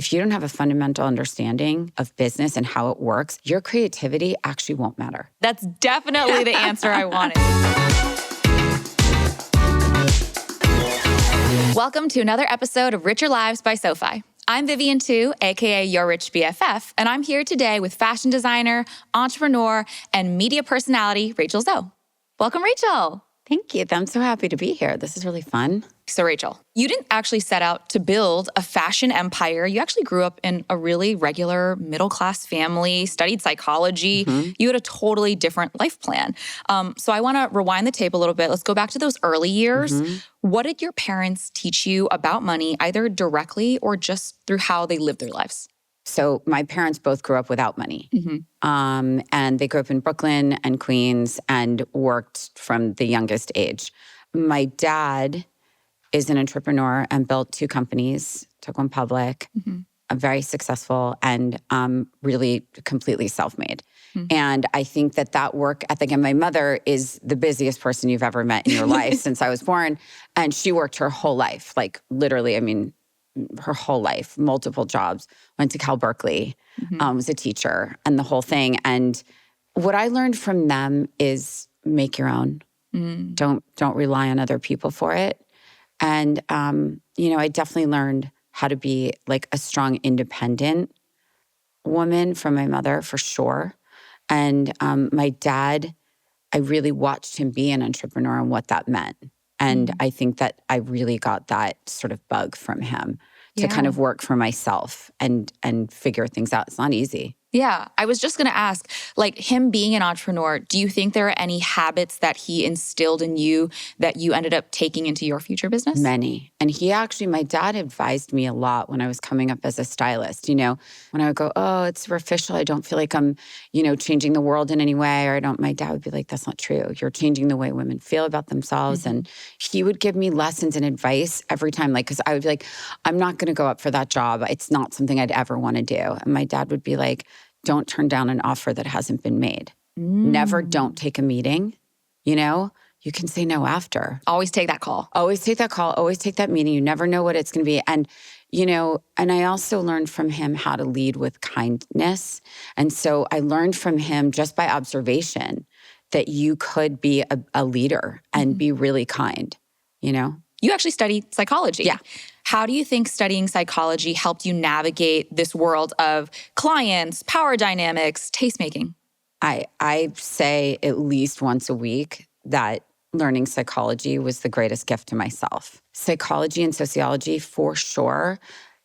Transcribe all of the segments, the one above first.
if you don't have a fundamental understanding of business and how it works, your creativity actually won't matter. That's definitely the answer I wanted. Welcome to another episode of Richer Lives by SoFi. I'm Vivian Tu, aka Your Rich BFF, and I'm here today with fashion designer, entrepreneur, and media personality, Rachel Zoe. Welcome, Rachel. Thank you. I'm so happy to be here. This is really fun. So Rachel, you didn't actually set out to build a fashion empire. You actually grew up in a really regular middle-class family, studied psychology. You had a totally different life plan. So I want to rewind the tape a little bit. Let's go back to those early years. What did your parents teach you about money, either directly or just through how they lived their lives? So my parents both grew up without money. And they grew up in Brooklyn and Queens and worked from the youngest age. My dad is an entrepreneur and built 2 companies, took one public, very successful and really completely self-made. And I think that work ethic, and my mother is the busiest person you've ever met in your life since I was born. And she worked her whole life, like literally, I mean, her whole life, multiple jobs, went to Cal Berkeley, was a teacher and the whole thing. And what I learned from them is make your own. Don't rely on other people for it. And, I definitely learned how to be like a strong, independent woman from my mother for sure. And my dad, I really watched him be an entrepreneur and what that meant. And I think that I really got that sort of bug from him to kind of work for myself and figure things out. It's not easy. Yeah, I was just going to ask, like him being an entrepreneur, do you think there are any habits that he instilled in you that you ended up taking into your future business? Many. And my dad advised me a lot when I was coming up as a stylist. When I would go, oh, it's superficial. I don't feel like I'm, changing the world in any way. Or my dad would be like, that's not true. You're changing the way women feel about themselves. And he would give me lessons and advice every time. Like, because I would be like, I'm not going to go up for that job. It's not something I'd ever want to do. And my dad would be like, don't turn down an offer that hasn't been made. Never don't take a meeting. You can say no after. Always take that call. Always take that call. Always take that meeting. You never know what it's going to be. And, and I also learned from him how to lead with kindness. And so I learned from him just by observation that you could be a leader and be really kind, You actually studied psychology. Yeah. How do you think studying psychology helped you navigate this world of clients, power dynamics, tastemaking? I say at least once a week that learning psychology was the greatest gift to myself. Psychology and sociology, for sure.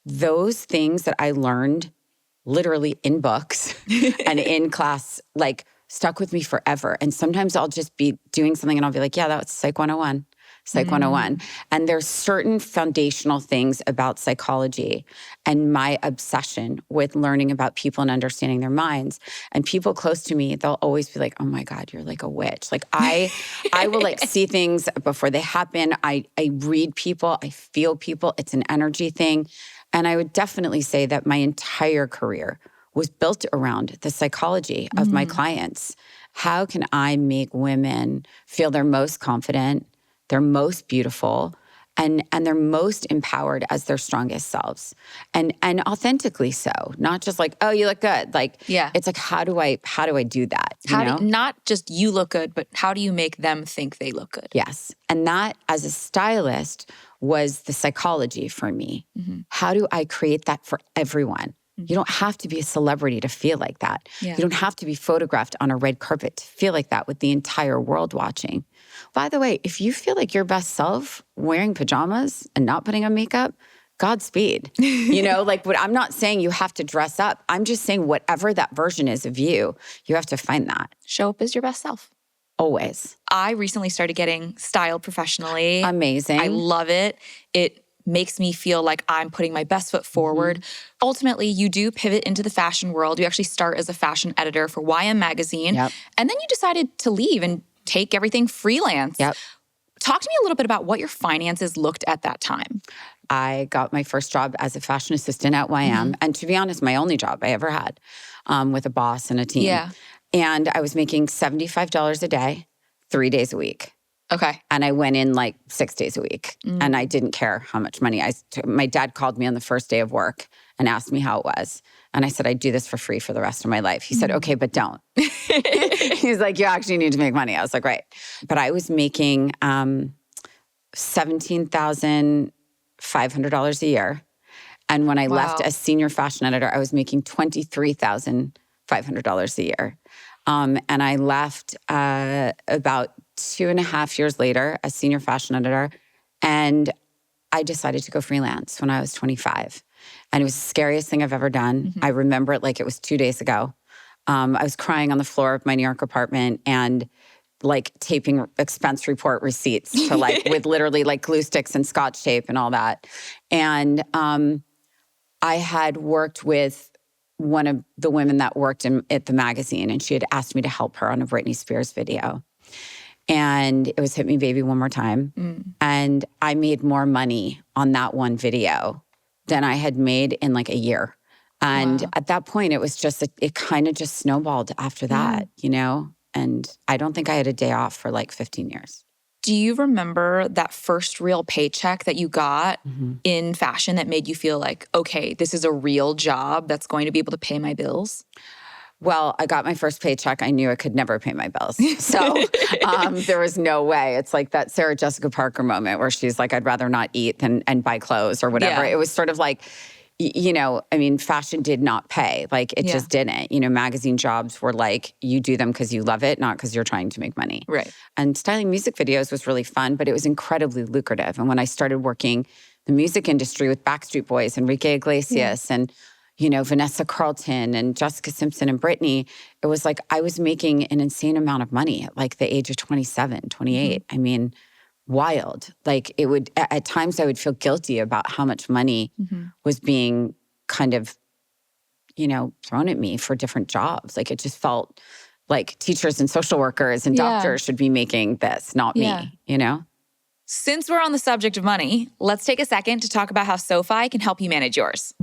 Those things that I learned literally in books and in class, like stuck with me forever. And sometimes I'll just be doing something and I'll be like, yeah, that's Psych 101. Psych 101. And there's certain foundational things about psychology and my obsession with learning about people and understanding their minds. And people close to me, they'll always be like, oh my God, you're like a witch. Like I will like see things before they happen. I read people, I feel people. It's an energy thing. And I would definitely say that my entire career was built around the psychology of my clients. How can I make women feel their most confident, they're most beautiful, and they're most empowered as their strongest selves, and authentically so. Not just like, oh, you look good. Like, it's like, how do I do that? Not just you look good, but how do you make them think they look good? Yes, and that as a stylist was the psychology for me. How do I create that for everyone? You don't have to be a celebrity to feel like that. You don't have to be photographed on a red carpet to feel like that with the entire world watching. By the way, if you feel like your best self wearing pajamas and not putting on makeup, Godspeed. I'm not saying you have to dress up. I'm just saying whatever that version is of you, you have to find that. Show up as your best self. Always. I recently started getting styled professionally. Amazing. I love it. It makes me feel like I'm putting my best foot forward. Ultimately, you do pivot into the fashion world. You actually start as a fashion editor for YM Magazine. And then you decided to leave and take everything freelance. Talk to me a little bit about what your finances looked at that time. I got my first job as a fashion assistant at YM. And to be honest, my only job I ever had with a boss and a team. And I was making $75 a day, 3 days a week. Okay. And I went in like 6 days a week. And I didn't care how much money I took. My dad called me on the first day of work and asked me how it was. And I said, I'd do this for free for the rest of my life. He said, okay, but don't. He's like, you actually need to make money. I was like, right. But I was making $17,500 a year. And when I left as senior fashion editor, I was making $23,500 a year. And I left about 2.5 years later as senior fashion editor. And I decided to go freelance when I was 25. And it was the scariest thing I've ever done. I remember it like it was 2 days ago. I was crying on the floor of my New York apartment and like taping expense report receipts to like with literally like glue sticks and Scotch tape and all that. And I had worked with one of the women that worked at the magazine, and she had asked me to help her on a Britney Spears video. And it was Hit Me Baby One More Time. And I made more money on that one video than I had made in like a year. And at that point, it was just, it kind of just snowballed after that, you know? And I don't think I had a day off for like 15 years. Do you remember that first real paycheck that you got in fashion that made you feel like, okay, this is a real job that's going to be able to pay my bills? Well, I got my first paycheck. I knew I could never pay my bills. So there was no way. It's like that Sarah Jessica Parker moment where she's like, I'd rather not eat and buy clothes or whatever. Yeah. It was sort of like, you know, I mean, fashion did not pay. Like it just didn't. You know, magazine jobs were like, you do them because you love it, not because you're trying to make money. Right. And styling music videos was really fun, but it was incredibly lucrative. And when I started working the music industry with Backstreet Boys, Enrique Iglesias, and you know, Vanessa Carlton and Jessica Simpson and Britney, it was like I was making an insane amount of money at like the age of 27, 28. I mean, wild. Like it would, at times I would feel guilty about how much money was being kind of, you know, thrown at me for different jobs. Like it just felt like teachers and social workers and doctors should be making this, not me, you know? Since we're on the subject of money, let's take a second to talk about how SoFi can help you manage yours.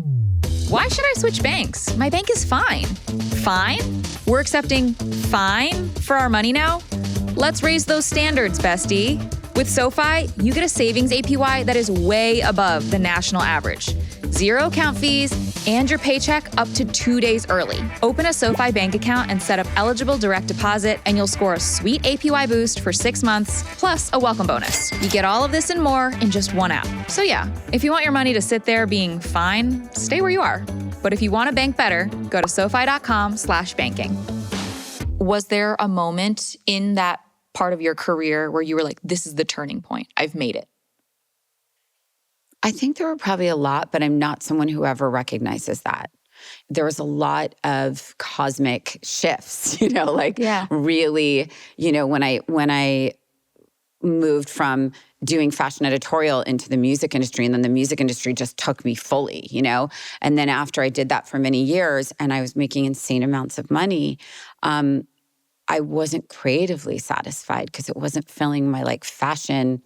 Why should I switch banks? My bank is fine. Fine? We're accepting fine for our money now? Let's raise those standards, bestie. With SoFi, you get a savings APY that is way above the national average. 0 account fees, and your paycheck up to 2 days early. Open a SoFi bank account and set up eligible direct deposit, and you'll score a sweet APY boost for 6 months, plus a welcome bonus. You get all of this and more in just one app. So yeah, if you want your money to sit there being fine, stay where you are. But if you want to bank better, go to SoFi.com/banking. Was there a moment in that part of your career where you were like, this is the turning point, I've made it? I think there were probably a lot, but I'm not someone who ever recognizes that. There was a lot of cosmic shifts, you know, like really, you know, when I moved from doing fashion editorial into the music industry, and then the music industry just took me fully, you know? And then after I did that for many years and I was making insane amounts of money, I wasn't creatively satisfied because it wasn't filling my like fashion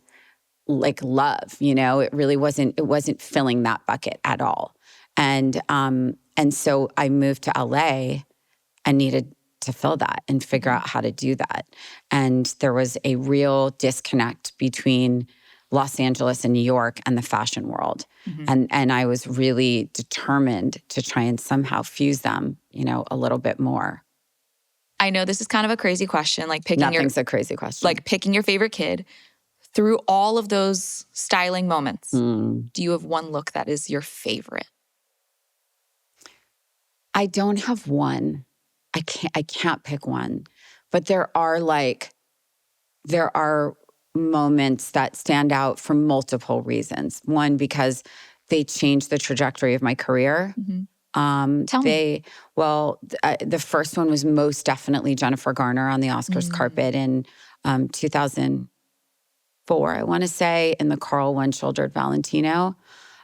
like love, you know, it wasn't filling that bucket at all. And so I moved to LA and needed to fill that and figure out how to do that. And there was a real disconnect between Los Angeles and New York and the fashion world. And I was really determined to try and somehow fuse them, you know, a little bit more. I know this is kind of a crazy question, like picking Nothing's a crazy question. Like picking your favorite kid. Through all of those styling moments, do you have one look that is your favorite? I don't have one. I can't pick one. But there are moments that stand out for multiple reasons. One, because they changed the trajectory of my career. Tell me. Well, the first one was most definitely Jennifer Garner on the Oscars carpet in 2004, I want to say, in the Carl One-Shouldered Valentino.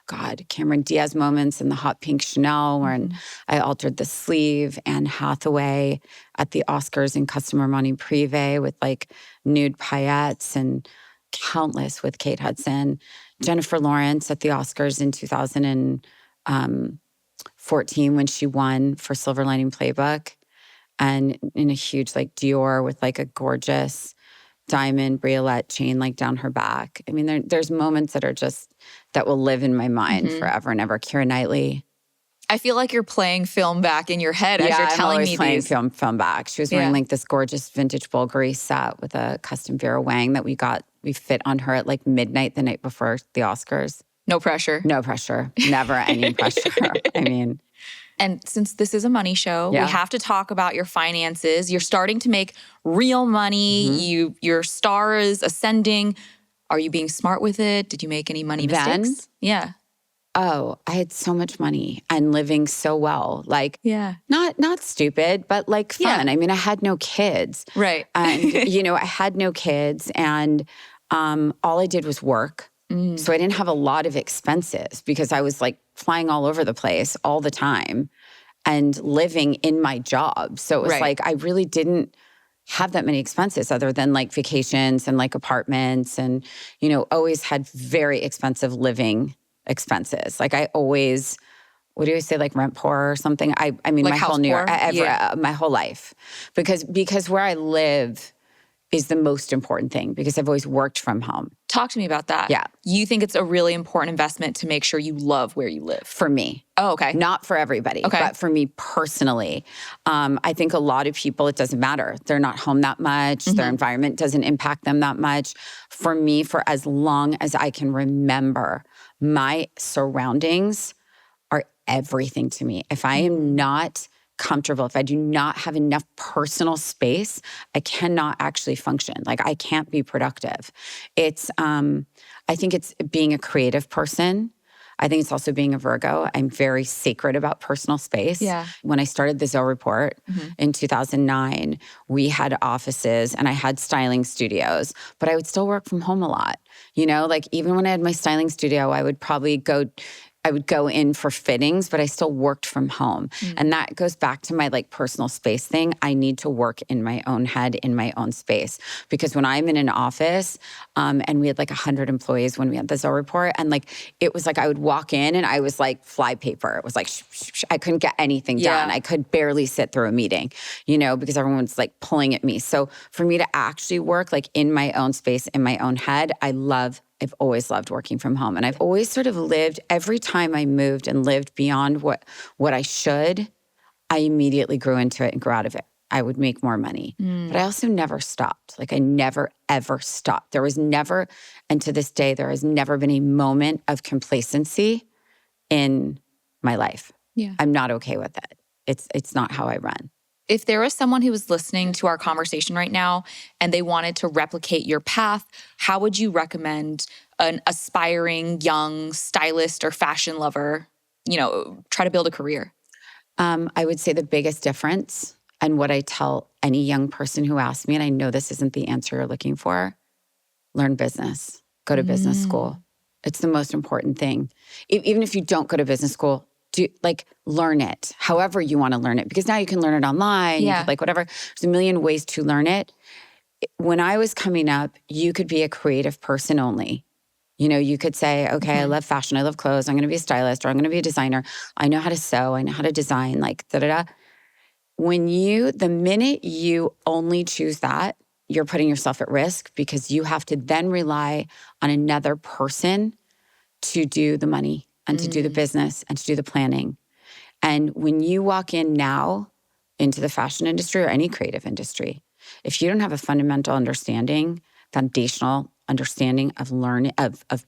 God, Cameron Diaz moments in the hot pink Chanel when I altered the sleeve, Anne Hathaway at the Oscars in Custom Armani Privé with like nude paillettes, and countless with Kate Hudson. Jennifer Lawrence at the Oscars in 2014 when she won for Silver Lining Playbook, and in a huge like Dior with like a gorgeous diamond bracelet chain like down her back. I mean, there's moments that are just, that will live in my mind forever and ever. Keira Knightley. I feel like you're playing film back in your head as you're telling I'm always me playing these. film back. She was wearing like this gorgeous vintage Bulgari set with a custom Vera Wang that we fit on her at like midnight the night before the Oscars. No pressure. No pressure. Never any pressure. I mean. And since this is a money show, we have to talk about your finances. You're starting to make real money. Your star is ascending. Are you being smart with it? Did you make any money mistakes? Yeah. Oh, I had so much money and living so well. Like, not stupid, but like fun. I mean, I had no kids. Right. And, I had no kids and all I did was work. So I didn't have a lot of expenses because I was like flying all over the place all the time and living in my job. So it was like, I really didn't have that many expenses other than like vacations and like apartments and, always had very expensive living expenses. Like I always, what do you say, like rent poor or something? I mean, like my whole New York, my whole life, because where I live is the most important thing because I've always worked from home. Talk to me about that. Yeah. You think it's a really important investment to make sure you love where you live? For me. Oh, okay. Not for everybody, but for me personally. I think a lot of people, it doesn't matter. They're not home that much. Their environment doesn't impact them that much. For me, for as long as I can remember, my surroundings are everything to me. If I am not comfortable, if I do not have enough personal space, I cannot actually function. Like I can't be productive. It's, I think it's being a creative person. I think it's also being a Virgo. I'm very sacred about personal space. Yeah. When I started the Zoe Report in 2009, we had offices and I had styling studios, but I would still work from home a lot. Like even when I had my styling studio, I would go in for fittings, but I still worked from home. And that goes back to my like personal space thing. I need to work in my own head, in my own space. Because when I'm in an office, and we had like 100 employees when we had the Zoe Report, and like, it was like I would walk in and I was like fly paper. It was like, I couldn't get anything done. I could barely sit through a meeting, because everyone's like pulling at me. So for me to actually work like in my own space, in my own head, I've always loved working from home. And I've always sort of lived, every time I moved and lived beyond what I should, I immediately grew into it and grew out of it. I would make more money. But I also never stopped. Like I never, ever stopped. There was never, and to this day, there has never been a moment of complacency in my life. Yeah. I'm not okay with it. It's not how I run. If there was someone who was listening to our conversation right now and they wanted to replicate your path, how would you recommend an aspiring young stylist or fashion lover, try to build a career? I would say the biggest difference, and what I tell any young person who asks me, and I know this isn't the answer you're looking for, learn business. Go to business school. It's the most important thing. Even if you don't go to business school, learn it however you want to learn it, because now you can learn it online, you could, whatever. There's a million ways to learn it. When I was coming up, you could be a creative person only. You could say, okay, I love fashion, I love clothes, I'm going to be a stylist, or I'm going to be a designer. I know how to sew, I know how to design, like da-da-da. The minute you only choose that, you're putting yourself at risk, because you have to then rely on another person to do the money and to do the business and to do the planning. And when you walk in now into the fashion industry or any creative industry, if you don't have a foundational understanding of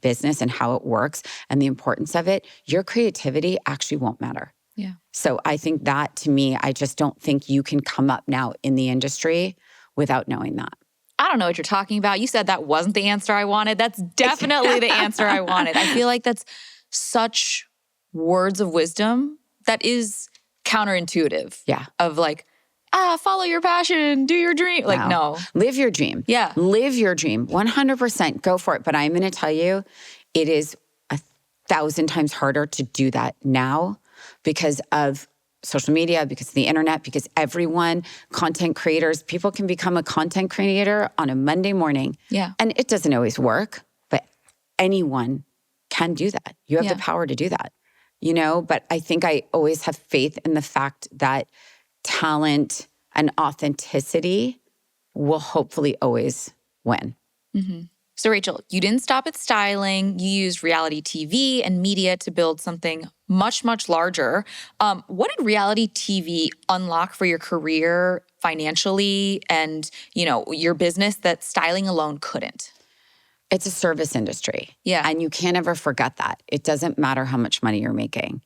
business and how it works and the importance of it, your creativity actually won't matter. Yeah. So I think that, to me, I just don't think you can come up now in the industry without knowing that. I don't know what you're talking about. You said that wasn't the answer I wanted. That's definitely the answer I wanted. I feel like that's such words of wisdom that is counterintuitive. Yeah. Of like, follow your passion, do your dream. Like, no. Live your dream. Yeah. Live your dream. 100%. Go for it. But I'm going to tell you, it is 1,000 times harder to do that now because of social media, because of the internet, because content creators, people can become a content creator on a Monday morning. Yeah. And it doesn't always work, but anyone can do that. You have the power to do that, But I think I always have faith in the fact that talent and authenticity will hopefully always win. So Rachel, you didn't stop at styling. You used reality TV and media to build something much, much larger. What did reality TV unlock for your career financially and, your business that styling alone couldn't? It's a service industry. Yeah. And you can't ever forget that. It doesn't matter how much money you're making.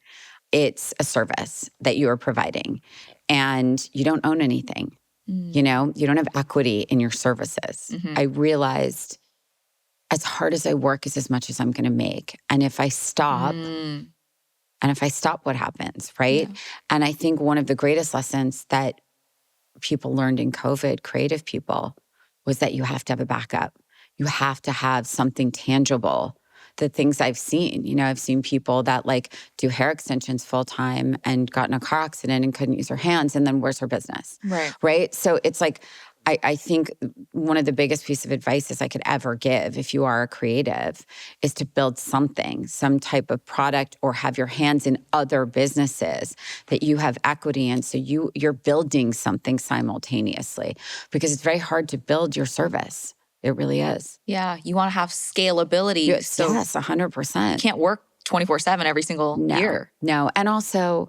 It's a service that you are providing. And you don't own anything. You don't have equity in your services. I realized as hard as I work is as much as I'm going to make. And if I stop, what happens, right? Yeah. And I think one of the greatest lessons that people learned in COVID, creative people, was that you have to have a backup. You have to have something tangible. The things I've seen, I've seen people that do hair extensions full time and got in a car accident and couldn't use their hands. And then where's her business? Right. So it's I think one of the biggest pieces of advice I could ever give if you are a creative is to build something, some type of product, or have your hands in other businesses that you have equity in. So you're building something simultaneously, because it's very hard to build your service. It really is. Yeah. You want to have scalability. Yes, 100%. You can't work 24/7 every single year. No. And also,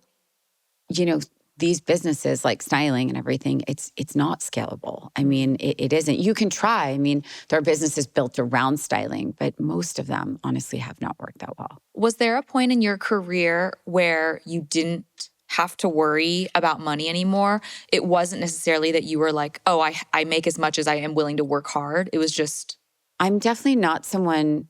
these businesses like styling and everything, it's not scalable. I mean, it isn't. You can try. I mean, there are businesses built around styling, but most of them honestly have not worked that well. Was there a point in your career where you didn't have to worry about money anymore? It wasn't necessarily that you were like, oh, I make as much as I am willing to work hard. It was just... I'm definitely not someone...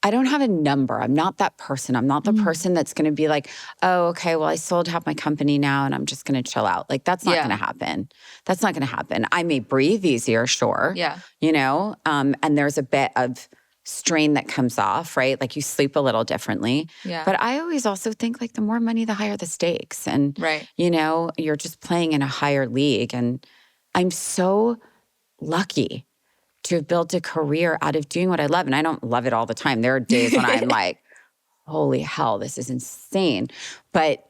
I don't have a number. I'm not that person. I'm not the person that's going to be like, oh, okay, well, I sold half my company now and I'm just going to chill out. That's not going to happen. That's not going to happen. I may breathe easier, sure. Yeah. And there's a bit of strain that comes off, right? You sleep a little differently. Yeah. But I always also think the more money, the higher the stakes. And, right. You're just playing in a higher league. And I'm so lucky to have built a career out of doing what I love. And I don't love it all the time. There are days when I'm like, holy hell, this is insane. But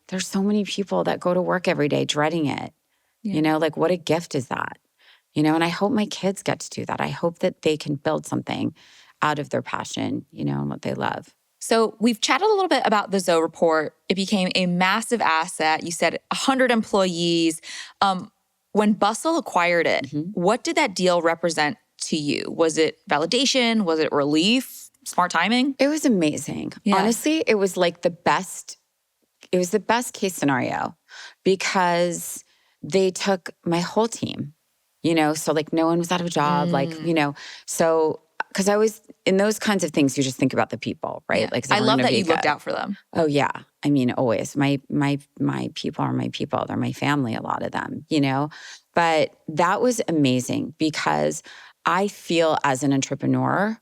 there's so many people that go to work every day dreading it. Yeah. What a gift is that? And I hope my kids get to do that. I hope that they can build something out of their passion, and what they love. So we've chatted a little bit about the Zoe report. It became a massive asset. You said 100 employees. When Bustle acquired it, what did that deal represent to you? Was it validation? Was it relief? Smart timing? It was amazing. Yeah. Honestly, it was the best. It was the best case scenario, because they took my whole team, so no one was out of a job, so because I was in those kinds of things, you just think about the people, right? Yeah. I love that you looked out for them. Oh yeah. I mean, always. My people are my people. They're my family, a lot of them, But that was amazing, because I feel as an entrepreneur,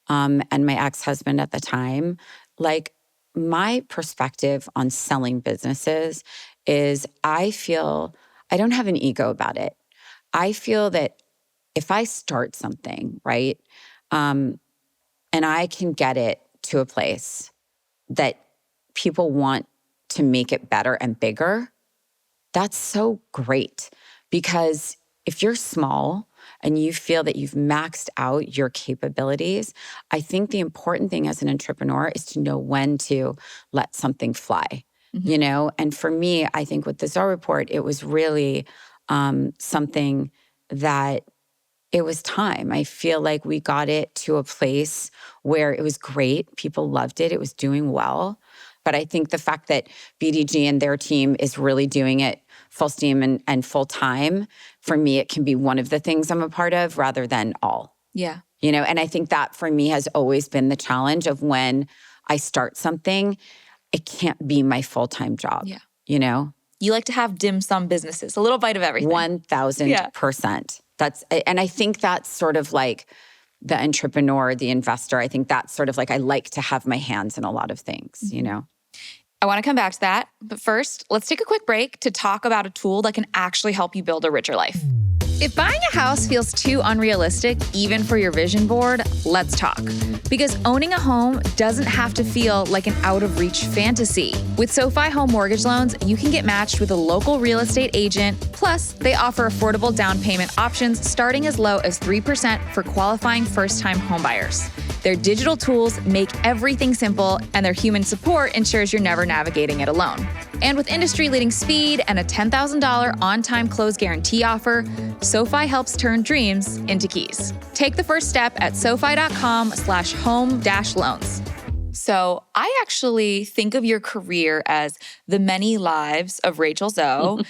and my ex-husband at the time, my perspective on selling businesses is I don't have an ego about it. I feel that if I start something, right, and I can get it to a place that people want to make it better and bigger, that's so great. Because if you're small and you feel that you've maxed out your capabilities, I think the important thing as an entrepreneur is to know when to let something fly, And for me, I think with the Zoe report, it was really something that it was time. I feel like we got it to a place where it was great. People loved it. It was doing well. But I think the fact that BDG and their team is really doing it full steam and full time, for me, it can be one of the things I'm a part of rather than all. Yeah. And I think that for me has always been the challenge of when I start something, it can't be my full-time job. Yeah. You like to have dim sum businesses, a little bite of everything. 1,000%. And I think that's sort of the entrepreneur, the investor. I think that's sort of I like to have my hands in a lot of things, I want to come back to that. But first, let's take a quick break to talk about a tool that can actually help you build a richer life. If buying a house feels too unrealistic, even for your vision board, let's talk. Because owning a home doesn't have to feel like an out-of-reach fantasy. With SoFi Home Mortgage Loans, you can get matched with a local real estate agent. Plus, they offer affordable down payment options starting as low as 3% for qualifying first-time homebuyers. Their digital tools make everything simple, and their human support ensures you're never navigating it alone. And with industry-leading speed and a $10,000 on-time close guarantee offer, SoFi helps turn dreams into keys. Take the first step at SoFi.com/home-loans. So I actually think of your career as the many lives of Rachel Zoe,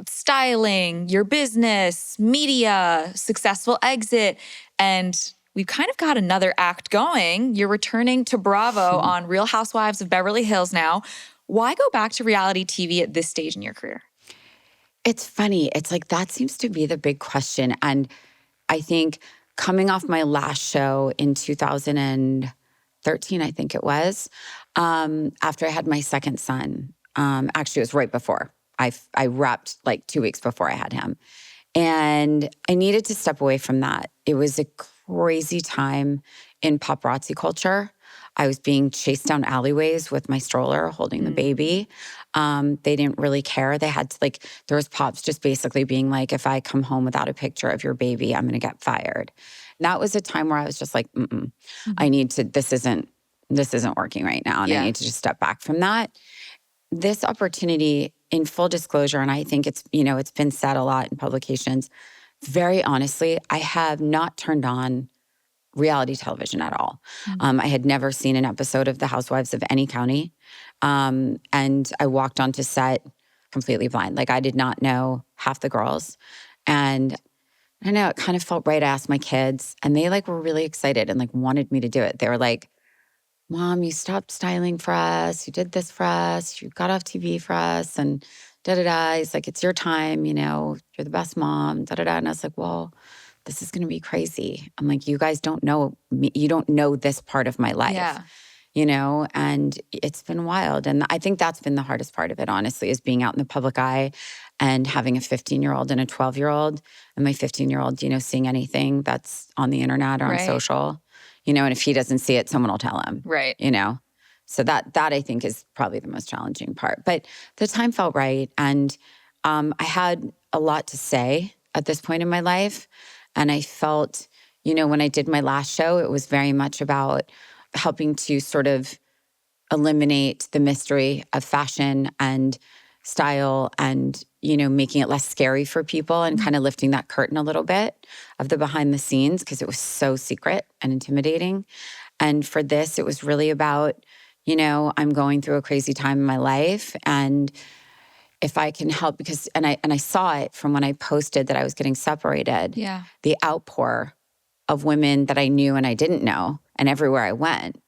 styling, your business, media, successful exit, and we've kind of got another act going. You're returning to Bravo on Real Housewives of Beverly Hills now. Why go back to reality TV at this stage in your career? It's funny. It's like that seems to be the big question. And I think coming off my last show in 2013, I think it was, after I had my second son, actually it was right before. I wrapped like 2 weeks before I had him. And I needed to step away from that. It was a crazy time in paparazzi culture. I was being chased down alleyways with my stroller holding the baby. They didn't really care. They had to there was pops just basically being like, if I come home without a picture of your baby, I'm going to get fired. And that was a time where I was just like, I need to, this isn't working right now. And I need to just step back from that. This opportunity, in full disclosure, and I think it's been said a lot in publications, very honestly, I have not turned on reality television at all. I had never seen an episode of The Housewives of any county. And I walked onto set completely blind. I did not know half the girls. And I don't know, it kind of felt right. I asked my kids and they were really excited and wanted me to do it. They were like, Mom, you stopped styling for us. You did this for us. You got off TV for us and da-da-da. He's like, it's your time, you're the best mom, da-da-da. And I was like, well, this is going to be crazy. I'm like, you guys don't know me. You don't know this part of my life, and it's been wild. And I think that's been the hardest part of it, honestly, is being out in the public eye and having a 15-year-old and a 12-year-old. And my 15-year-old, seeing anything that's on the internet or on social, and if he doesn't see it, someone will tell him, So that I think is probably the most challenging part. But the time felt right. And I had a lot to say at this point in my life. And I felt, when I did my last show, it was very much about helping to sort of eliminate the mystery of fashion and style and, making it less scary for people and kind of lifting that curtain a little bit of the behind the scenes because it was so secret and intimidating. And for this, it was really about, I'm going through a crazy time in my life and if I can help, because I saw it from when I posted that I was getting separated. Yeah. The outpour of women that I knew and I didn't know, and everywhere I went,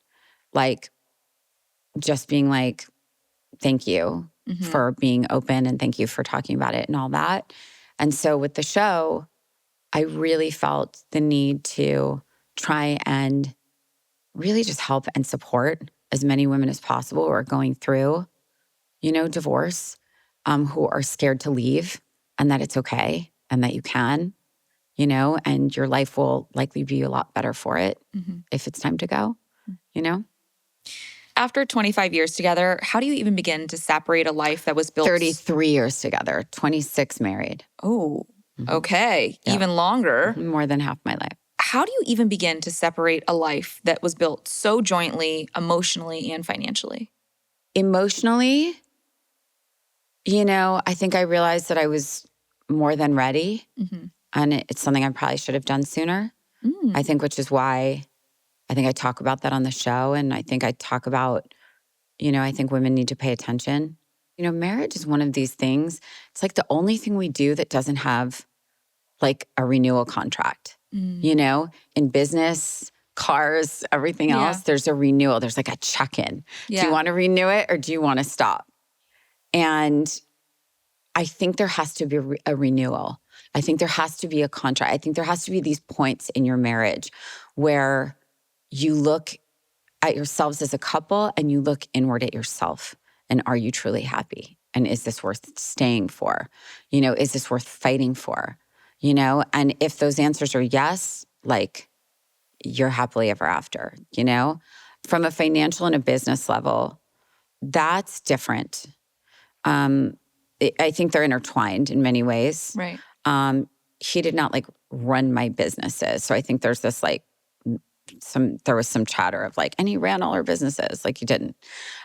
just being like, thank you for being open and thank you for talking about it and all that. And so with the show, I really felt the need to try and really just help and support as many women as possible who are going through, divorce. Who are scared to leave and that it's okay and that you can, and your life will likely be a lot better for it if it's time to go, After 25 years together, how do you even begin to separate a life that was built? 33 years together, 26 married. Oh, okay. Yep. Even longer. More than half my life. How do you even begin to separate a life that was built so jointly, emotionally, and financially? Emotionally, I think I realized that I was more than ready. And it's something I probably should have done sooner. I think, which is why I think I talk about that on the show. And I think I talk about, I think women need to pay attention. Marriage is one of these things. It's the only thing we do that doesn't have a renewal contract. In business, cars, everything else, there's a renewal. There's a check-in. Do you want to renew it or do you want to stop? And I think there has to be a renewal. I think there has to be a contract. I think there has to be these points in your marriage where you look at yourselves as a couple and you look inward at yourself. And are you truly happy? And is this worth staying for? Is this worth fighting for? you know? And if those answers are yes, like you're happily ever after, you know? From a financial and a business level, that's different. I think they're intertwined in many ways. Right. He did not like run my businesses. So I think there's this like, there was some chatter of like, and he ran all our businesses. Like he didn't.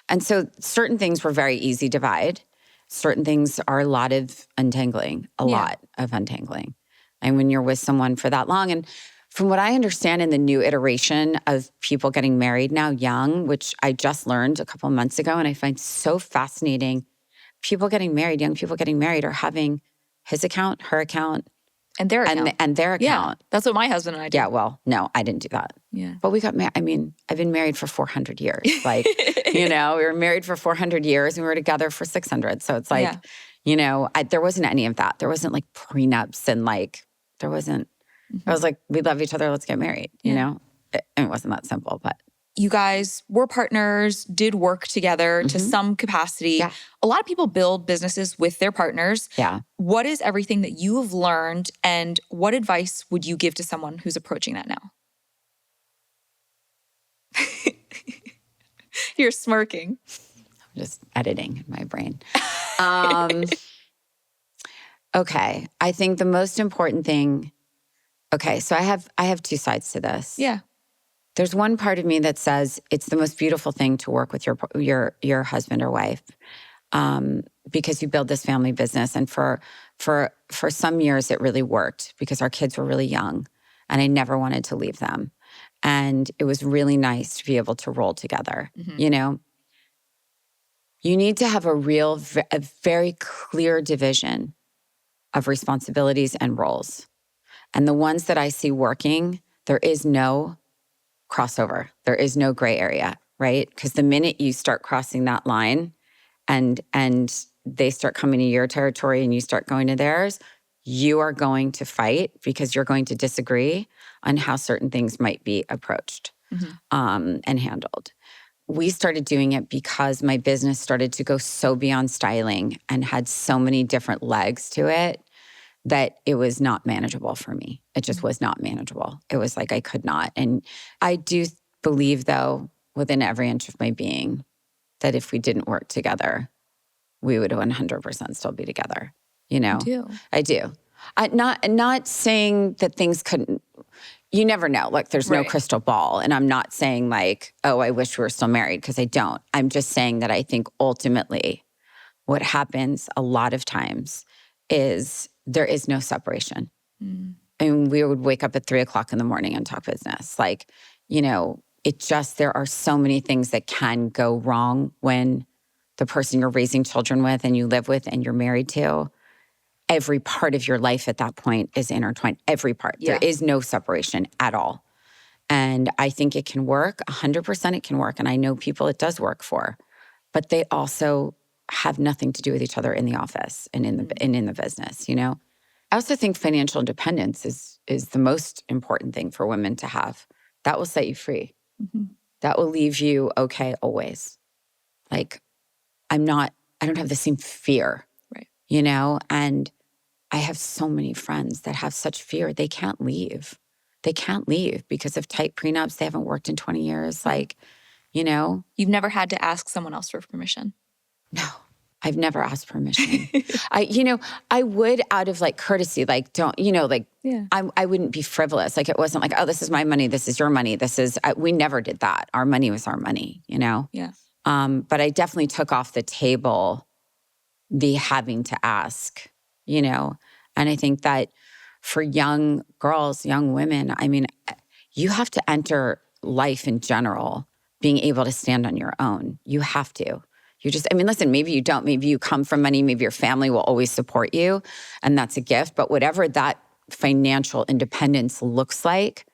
And so certain things were very easy to divide. Certain things are a lot of untangling, And when you're with someone for that long, and from what I understand in the new iteration of people getting married now young, which I just learned a couple of months ago, and I find so fascinating, people getting married, young people getting married are having his account, her account, and their account. And their account. Yeah, that's what my husband and I did. Yeah, well, no, I didn't do that. Yeah. But we got married. I mean, I've been married for 400 years. Like, you know, we were married for 400 years and we were together for 600. So it's like, you know, there wasn't any of that. There wasn't like prenups and like, there wasn't, I was like, we love each other, let's get married, you know? And it wasn't that simple, but. You guys were partners, did work together to some capacity. Yeah. A lot of people build businesses with their partners. Yeah. What is everything that you have learned, and what advice would you give to someone who's approaching that now? You're smirking. I'm just editing in my brain. Okay. I think the most important thing, okay, so I have two sides to this. Yeah. There's one part of me that says it's the most beautiful thing to work with your husband or wife, because you build this family business. And for some years, it really worked because our kids were really young, and I never wanted to leave them. And it was really nice to be able to roll together. You know, you need to have a very clear division of responsibilities and roles. And the ones that I see working, there is no crossover. There is no gray area, right? Because the minute you start crossing that line and they start coming to your territory and you start going to theirs, you are going to fight because you're going to disagree on how certain things might be approached and handled. We started doing it because my business started to go so beyond styling and had so many different legs to it that it was not manageable for me. It just was not manageable. It was like I could not. And I do believe, though, within every inch of my being, that if we didn't work together, we would 100% still be together. You know? I do. Not saying that things couldn't, you never know. Like there's no crystal ball. And I'm not saying like, oh, I wish we were still married, because I don't. I'm just saying that I think ultimately what happens a lot of times is there is no separation. And we would wake up at 3:00 in the morning and talk business. Like, you know, there are so many things that can go wrong when the person you're raising children with and you live with and you're married to, every part of your life at that point is intertwined. Every part. Yeah. There is no separation at all. And I think it can work. 100% it can work. And I know people it does work for. But they also have nothing to do with each other in the office and in the business, you know? I also think financial independence is the most important thing for women to have. That will set you free. That will leave you okay always. Like, I don't have the same fear, you know? And I have so many friends that have such fear. They can't leave. They can't leave because of tight prenups. They haven't worked in 20 years. Like, you know? You've never had to ask someone else for permission? No, I've never asked permission. I would out of like courtesy, like don't, you know, like I wouldn't be frivolous. Like it wasn't like, oh, this is my money. This is your money. We never did that. Our money was our money, you know? Yeah. But I definitely took off the table the having to ask, you know? And I think that for young girls, young women, I mean, you have to enter life in general being able to stand on your own. You have to. Listen, maybe you don't. Maybe you come from money. Maybe your family will always support you, and that's a gift. But whatever that financial independence looks like,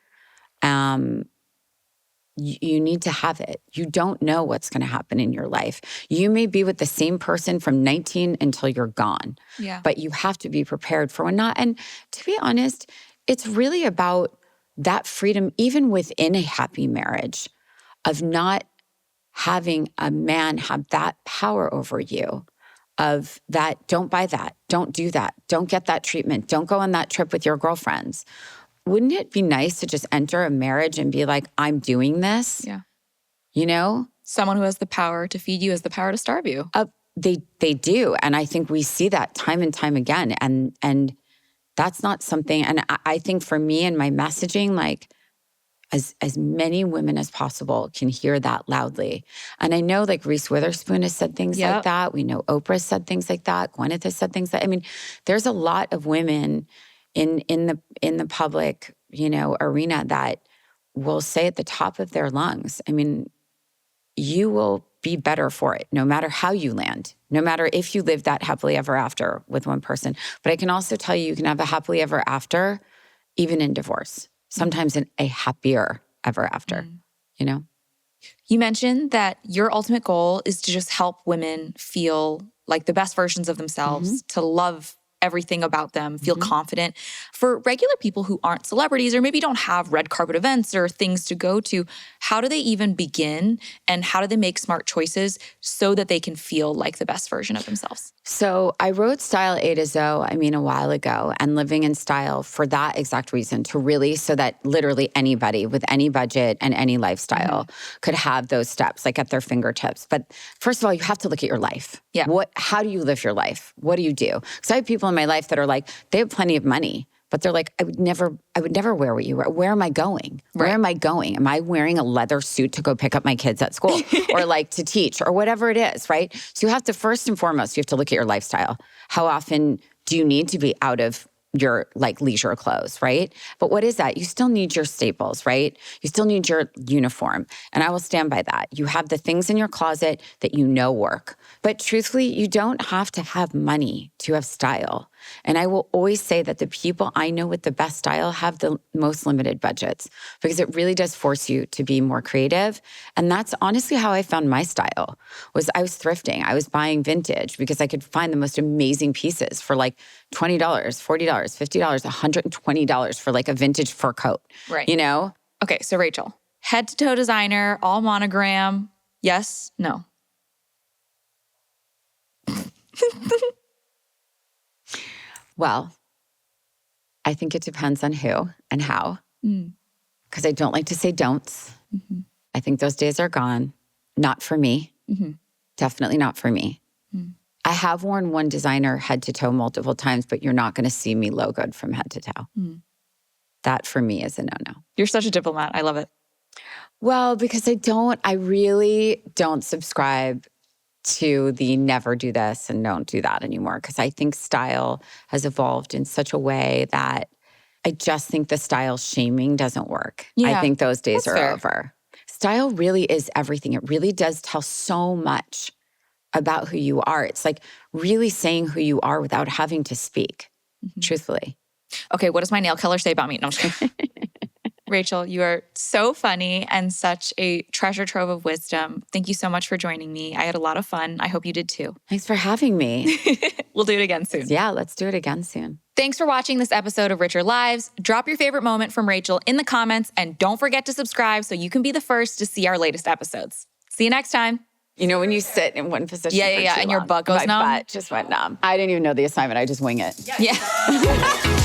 you need to have it. You don't know what's going to happen in your life. You may be with the same person from 19 until you're gone. Yeah. But you have to be prepared for when not. And to be honest, it's really about that freedom, even within a happy marriage, of not having a man have that power over you of that, don't buy that, don't do that, don't get that treatment, don't go on that trip with your girlfriends. Wouldn't it be nice to just enter a marriage and be like, I'm doing this? Yeah. You know? Someone who has the power to feed you has the power to starve you. They do. And I think we see that time and time again. And that's not something, and I think for me and my messaging, like as many women as possible can hear that loudly. And I know like Reese Witherspoon has said things like that. We know Oprah said things like that. Gwyneth has said things that, I mean, there's a lot of women in the public, arena that will say at the top of their lungs, I mean, you will be better for it, no matter how you land, no matter if you live that happily ever after with one person. But I can also tell you, you can have a happily ever after, even in divorce, sometimes in a happier ever after, You mentioned that your ultimate goal is to just help women feel like the best versions of themselves, to love everything about them, feel confident. For regular people who aren't celebrities or maybe don't have red carpet events or things to go to, how do they even begin and how do they make smart choices so that they can feel like the best version of themselves? So I wrote Style A to Zoe, a while ago, and Living in Style for that exact reason, to really, so that literally anybody with any budget and any lifestyle could have those steps like at their fingertips. But first of all, you have to look at your life. Yeah. How do you live your life? What do you do? Because I have people in my life that are like, they have plenty of money, but they're like, I would never wear what you wear. Where am I going? Where am I going? Am I wearing a leather suit to go pick up my kids at school or like to teach or whatever it is, right? So you have to, first and foremost, you have to look at your lifestyle. How often do you need to be out of your like leisure clothes, right? But what is that? You still need your staples, right? You still need your uniform. And I will stand by that. You have the things in your closet that work. But truthfully, you don't have to have money to have style. And I will always say that the people I know with the best style have the most limited budgets because it really does force you to be more creative. And that's honestly how I found my style. Was I was thrifting. I was buying vintage because I could find the most amazing pieces for like $20, $40, $50, $120 for like a vintage fur coat. Right. Okay, so Rachel, head to toe designer, all monogram. Yes? No? Well, I think it depends on who and how, because I don't like to say don'ts. I think those days are gone. Not for me. Definitely not for me. I have worn one designer head to toe multiple times, but you're not going to see me logoed from head to toe. That for me is a no-no. You're such a diplomat. I love it. Well, because I really don't subscribe to the never do this and don't do that anymore. Because I think style has evolved in such a way that I just think the style shaming doesn't work. I think those days are over. Style really is everything. It really does tell so much about who you are. It's like really saying who you are without having to speak, truthfully. Okay, what does my nail color say about me? No, I'm just kidding. Rachel, you are so funny and such a treasure trove of wisdom. Thank you so much for joining me. I had a lot of fun. I hope you did too. Thanks for having me. We'll do it again soon. Yeah, let's do it again soon. Thanks for watching this episode of Richer Lives. Drop your favorite moment from Rachel in the comments and don't forget to subscribe so you can be the first to see our latest episodes. See you next time. When you sit in one position and your butt goes numb? My butt just went numb. I didn't even know the assignment. I just wing it. Yeah.